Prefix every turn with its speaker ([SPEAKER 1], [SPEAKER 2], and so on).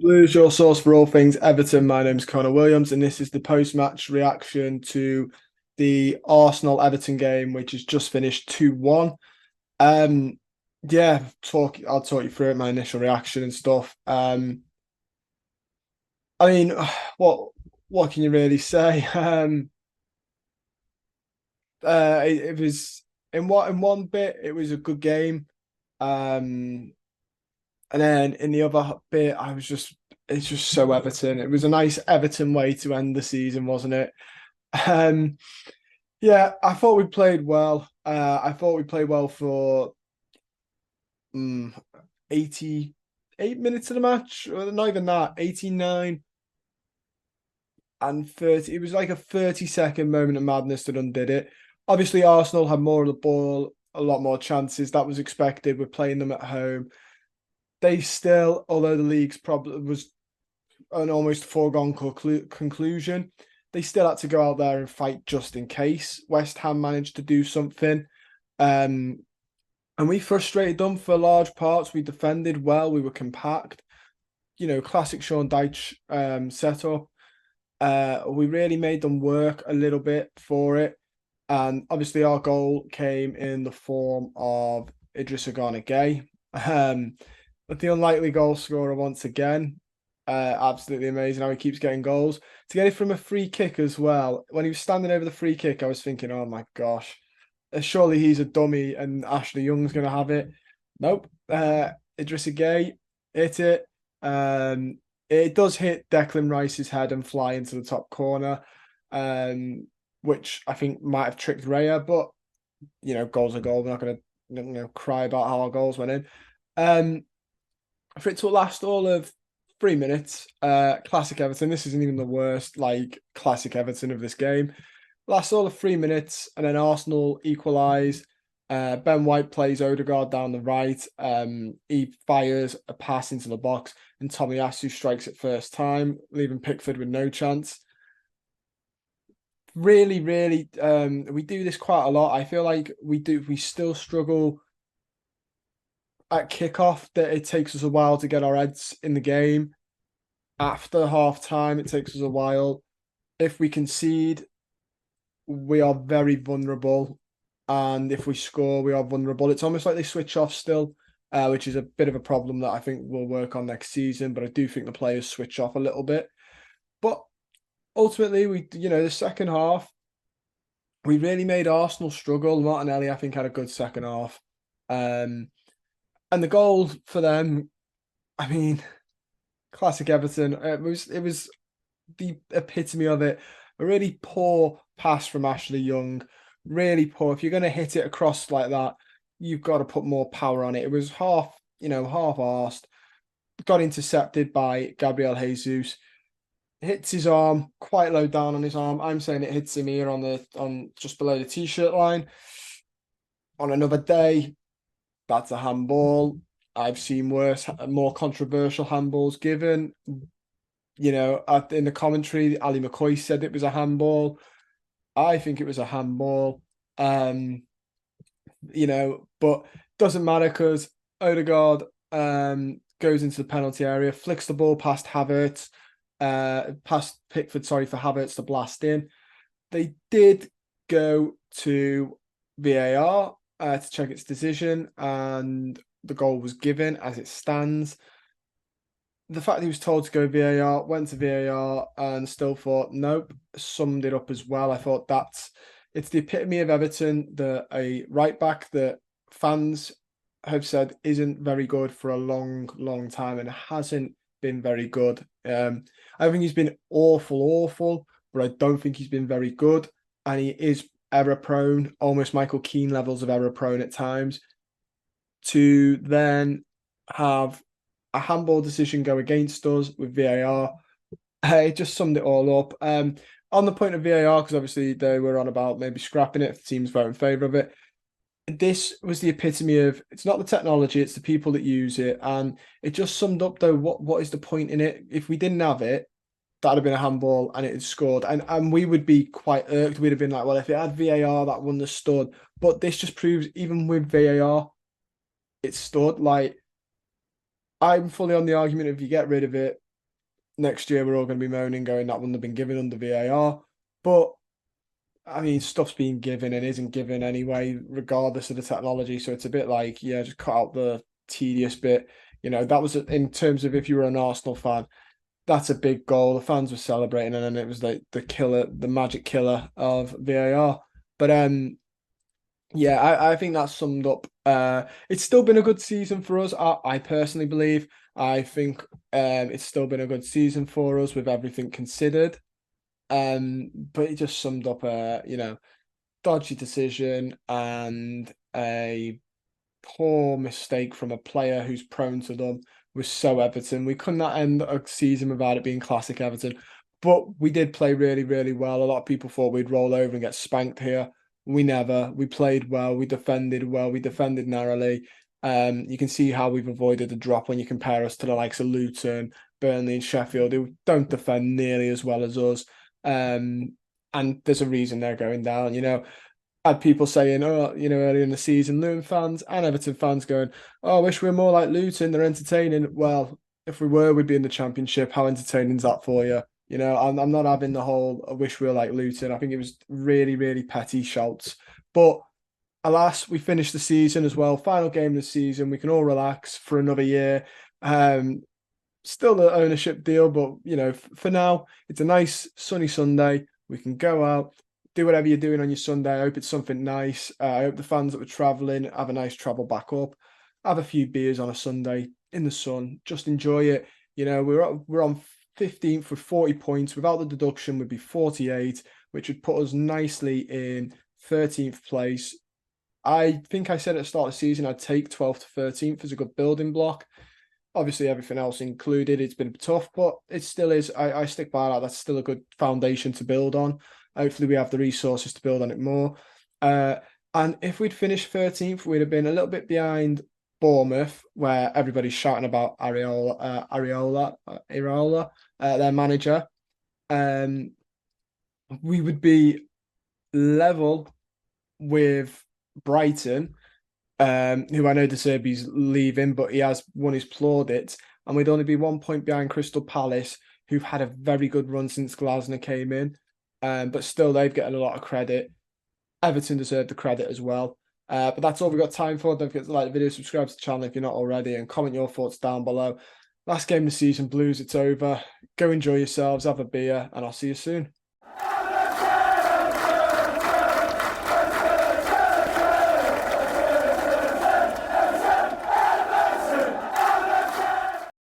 [SPEAKER 1] Blues, your source for all things Everton. My name's Connor Williams, and this is the post-match reaction to the Arsenal Everton game, which has just finished 2-1. Um, yeah, I'll talk you through it, my initial reaction and stuff. I mean, what what can you really say? It was in one bit, it was a good game. Um, and then in the other bit, it's just so Everton. It was a nice Everton way to end the season, wasn't it? Um, yeah, I thought we played well. I thought we played well for 88 minutes of the match, or not even that, 89 and 30. It was like a 30-second moment of madness that undid it. Obviously, Arsenal had more of the ball, a lot more chances. That was expected. We're playing them at home. They still, although the league's problem was an almost foregone conclusion, they still had to go out there and fight just in case. West Ham managed to do something. Um, and we frustrated them for large parts. We defended well. We were compact. Classic Sean Dyche setup. We really made them work a little bit for it. And obviously our goal came in the form of Idris Gay. But the unlikely goal scorer once again. Absolutely amazing how he keeps getting goals. To get it from a free kick as well. When he was standing over the free kick, I was thinking, oh my gosh, surely he's a dummy and Ashley Young's going to have it. Nope. Idris Gay hit it. It does hit Declan Rice's head and fly into the top corner, which I think might have tricked Raya, but goals are goal. We're not going to cry about how our goals went in. For it to last all of 3 minutes, classic Everton. This isn't even the worst, like classic Everton of this game. Last all of 3 minutes, and then Arsenal equalise. Ben White plays Odegaard down the right. He fires a pass into the box, and Tomiyasu strikes it first time, leaving Pickford with no chance. Really, really, we do this quite a lot. I feel like we still struggle at kickoff, that it takes us a while to get our heads in the game. After half time, it takes us a while. If we concede, we are very vulnerable. And if we score, we are vulnerable. It's almost like they switch off still, which is a bit of a problem that I think we'll work on next season. But I do think the players switch off a little bit. But ultimately, the second half, we really made Arsenal struggle. Martinelli, I think, had a good second half. And the goal for them, I mean, classic Everton. It was the epitome of it. A really poor pass from Ashley Young. Really poor. If you're going to hit it across like that, you've got to put more power on it. It was half-arsed. Got intercepted by Gabriel Jesus. Hits his arm quite low down on his arm. I'm saying it hits him here on just below the t-shirt line. On another day, that's a handball. I've seen worse, more controversial handballs given. In the commentary, Ali McCoy said it was a handball. I think it was a handball. But doesn't matter because Odegaard goes into the penalty area, flicks the ball past Havertz, past Pickford, sorry, for Havertz to blast in. They did go to VAR to check its decision, and the goal was given as it stands. The fact he was told to go VAR, went to VAR, and still thought, nope, summed it up as well. I thought it's the epitome of Everton, a right back that fans have said isn't very good for a long, long time and hasn't been very good. I think he's been awful, but I don't think he's been very good. And he is error prone, almost Michael Keane levels of error prone at times. To then have a handball decision go against us with VAR, it just summed it all up. On the point of VAR, because obviously they were on about maybe scrapping it if the teams vote in favour of it. This was the epitome of, it's not the technology, it's the people that use it. And it just summed up, though, what is the point in it? If we didn't have it, that'd have been a handball and it had scored. And we would be quite irked. We'd have been like, well, if it had VAR, that wouldn't have stood. But this just proves, even with VAR, it stood. Like, I'm fully on the argument if you get rid of it, next year we're all going to be moaning, going that wouldn't have been given under VAR. But I mean, stuff's being given and isn't given anyway, regardless of the technology. So it's a bit like, yeah, just cut out the tedious bit. That was in terms of if you were an Arsenal fan, that's a big goal. The fans were celebrating, and then it was like the killer, the magic killer of VAR. But yeah, I think that summed up. It's still been a good season for us. I personally believe. I think it's still been a good season for us with everything considered. But it just summed up a dodgy decision and a poor mistake from a player who's prone to them was so Everton. We could not end a season without it being classic Everton. But we did play really, really well. A lot of people thought we'd roll over and get spanked here. We never. We played well. We defended well. We defended narrowly. You can see how we've avoided a drop when you compare us to the likes of Luton, Burnley, and Sheffield, who don't defend nearly as well as us. And there's a reason they're going down. Had people saying, oh, earlier in the season, Luton fans and Everton fans going, oh, I wish we were more like Luton. They're entertaining. Well, if we were, we'd be in the Championship. How entertaining is that for you? I'm not having the whole, I wish we were like Luton. I think it was really, really petty shouts. But alas, we finished the season as well. Final game of the season. We can all relax for another year. Still the ownership deal, but, for now, it's a nice sunny Sunday. We can go out, do whatever you're doing on your Sunday. I hope it's something nice. I hope the fans that were traveling have a nice travel back up. Have a few beers on a Sunday in the sun. Just enjoy it. We're on 15th with 40 points. Without the deduction, would be 48, which would put us nicely in 13th place. I think I said at the start of the season I'd take 12th to 13th as a good building block. Obviously, everything else included, it's been tough, but it still is. I stick by that. That's still a good foundation to build on. Hopefully, we have the resources to build on it more. And if we'd finished 13th, we'd have been a little bit behind Bournemouth, where everybody's shouting about Areola, their manager. We would be level with Brighton, who I know De Serbi's leaving, but he has won his plaudits, and we'd only be 1 point behind Crystal Palace, who've had a very good run since Glasner came in. But still, they've gotten a lot of credit. Everton deserve the credit as well. But that's all we've got time for. Don't forget to like the video, subscribe to the channel if you're not already, and comment your thoughts down below. Last game of the season, Blues, it's over. Go enjoy yourselves, have a beer, and I'll see you soon.